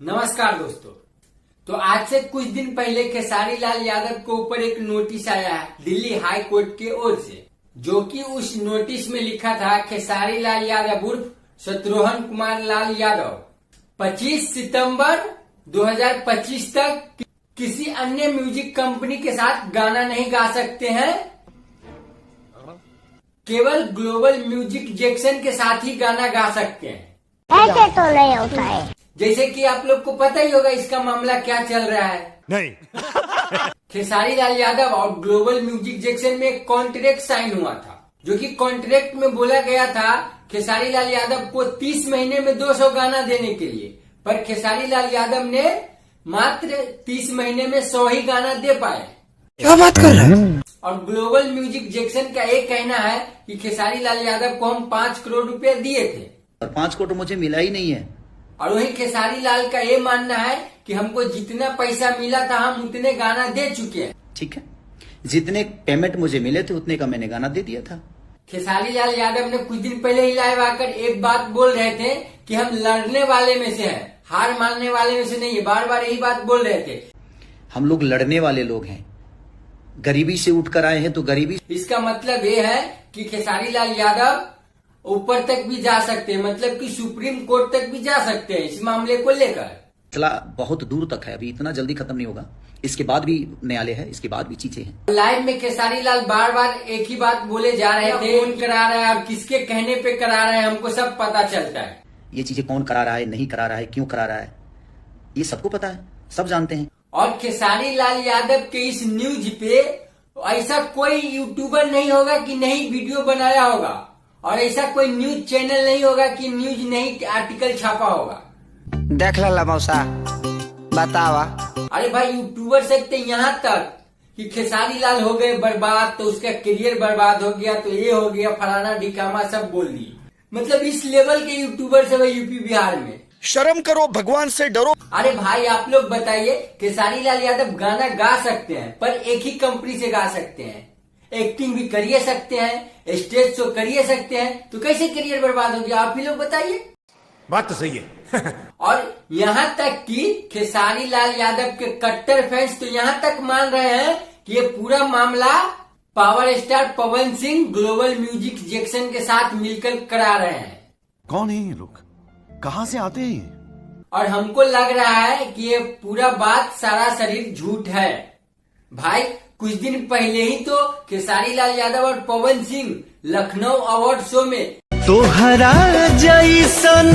नमस्कार दोस्तों। तो आज से कुछ दिन पहले खेसारी लाल यादव के ऊपर एक नोटिस आया है दिल्ली हाई कोर्ट की ओर से, जो कि उस नोटिस में लिखा था खेसारी लाल यादव उर्फ शत्रुघ्न कुमार लाल यादव 25 सितंबर 2025 तक किसी अन्य म्यूजिक कंपनी के साथ गाना नहीं गा सकते हैं, केवल ग्लोबल म्यूजिक जैक्सन के साथ ही गाना गा सकते हैं। ऐसे तो नहीं होता है। जैसे कि आप लोग को पता ही होगा इसका मामला क्या चल रहा है। नहीं खेसारी लाल यादव और ग्लोबल म्यूजिक जैक्सन में एक कॉन्ट्रैक्ट साइन हुआ था, जो कि कॉन्ट्रैक्ट में बोला गया था खेसारी लाल यादव को 30 महीने में 200 गाना देने के लिए, पर खेसारी लाल यादव ने मात्र 30 महीने में 100 ही गाना दे पाए। क्या बात कर रहे हैं? और ग्लोबल म्यूजिक जैक्सन का एक कहना है कि खेसारी लाल यादव को हम 5 करोड़ रुपए दिए थे और 5 करोड़ मुझे मिला ही नहीं है। और वहीं खेसारी लाल का ये मानना है कि हमको जितना पैसा मिला था हम उतने गाना दे चुके हैं। ठीक है, जितने पेमेंट मुझे मिले थे उतने का मैंने गाना दे दिया था। खेसारी लाल यादव ने कुछ दिन पहले ही लाइव आकर एक बात बोल रहे थे कि हम लड़ने वाले में से हैं, हार मानने वाले में से नहीं है। बार बार यही बात बोल रहे थे। हम लोग लड़ने वाले लोग हैं, गरीबी से उठकर आए हैं तो गरीबी। इसका मतलब ये है कि खेसारी लाल यादव ऊपर तक भी जा सकते हैं, मतलब कि सुप्रीम कोर्ट तक भी जा सकते हैं इस मामले को लेकर। मसला बहुत दूर तक है, अभी इतना जल्दी खत्म नहीं होगा। इसके बाद भी न्यायालय है, इसके बाद भी चीजें हैं। लाइव में खेसारी लाल बार बार एक ही बात बोले जा रहे थे, कौन करा रहा है और किसके कहने पे करा रहे हैं हमको सब पता चलता है। ये चीजें कौन करा रहा है, नहीं करा रहा है, क्यों करा रहा है, ये सबको पता है, सब जानते हैं। और खेसारी लाल यादव के इस न्यूज पे ऐसा कोई यूट्यूबर नहीं होगा कि नहीं वीडियो बनाया होगा, और ऐसा कोई न्यूज चैनल नहीं होगा कि न्यूज नहीं आर्टिकल छापा होगा। देख ला मौसा बतावा। अरे भाई यूट्यूबर सकते यहाँ तक कि खेसारी लाल हो गए बर्बाद तो उसका करियर बर्बाद हो गया, तो ये हो गया फलाना ढिकामा सब बोल दिए। मतलब इस लेवल के यूट्यूबर सब यूपी बिहार में। शर्म करो, भगवान से डरो। अरे भाई आप लोग बताइए, खेसारी लाल यादव गाना गा सकते हैं पर एक ही कंपनी से गा सकते हैं, एक्टिंग भी करिए सकते हैं, स्टेज शो करिए सकते हैं, तो कैसे करियर बर्बाद हो गया आप ही लोग बताइए। बात तो सही है। और यहाँ तक कि खेसारी लाल यादव के कट्टर फैंस तो यहाँ तक मान रहे हैं कि ये पूरा मामला power star Pawan Singh global music Jackson के साथ मिलकर करा रहे हैं। कौन है ये लोग, कहाँ से आते हैं ये? और हमको लग रहा है कि ये पूरा बात सारा शरीर झूठ है। भाई कुछ दिन पहले ही तो खेसारी लाल यादव और पवन सिंह लखनऊ अवार्ड शो में तोहरा जैसन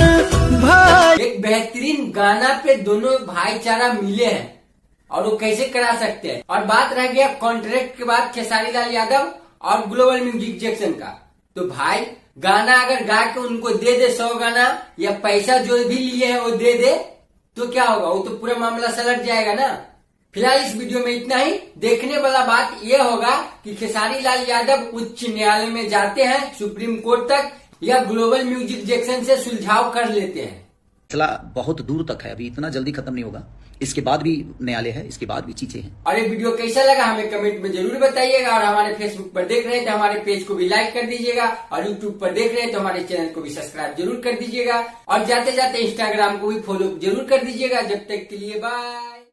भाई एक बेहतरीन गाना पे दोनों भाईचारा मिले हैं, और वो कैसे करा सकते हैं। और बात रह गया कॉन्ट्रैक्ट के बाद खेसारी लाल यादव और ग्लोबल म्यूजिक जैक्सन का, तो भाई गाना अगर गा के उनको दे दे 100 गाना, या पैसा जो भी लिए हैं वो दे दे, तो क्या होगा, वो तो पूरा मामला सलट जाएगा ना। फिलहाल इस वीडियो में इतना ही। देखने वाला बात यह होगा कि खेसारी लाल यादव उच्च न्यायालय में जाते हैं, सुप्रीम कोर्ट तक, या ग्लोबल म्यूजिक जैक्सन से सुलझाव कर लेते हैं। मसला बहुत दूर तक है, अभी इतना जल्दी खत्म नहीं होगा। इसके बाद भी न्यायालय है, इसके बाद भी चीजें हैं। और ये वीडियो कैसा लगा हमें कमेंट में जरूर बताइएगा। और हमारे फेसबुक पर देख रहे हैं तो हमारे पेज को भी लाइक कर दीजिएगा, और यूट्यूब पर देख रहे हैं तो हमारे चैनल को भी सब्सक्राइब जरूर कर दीजिएगा, और जाते जाते इंस्टाग्राम को भी फॉलो जरूर कर दीजिएगा। जब तक के लिए बाय।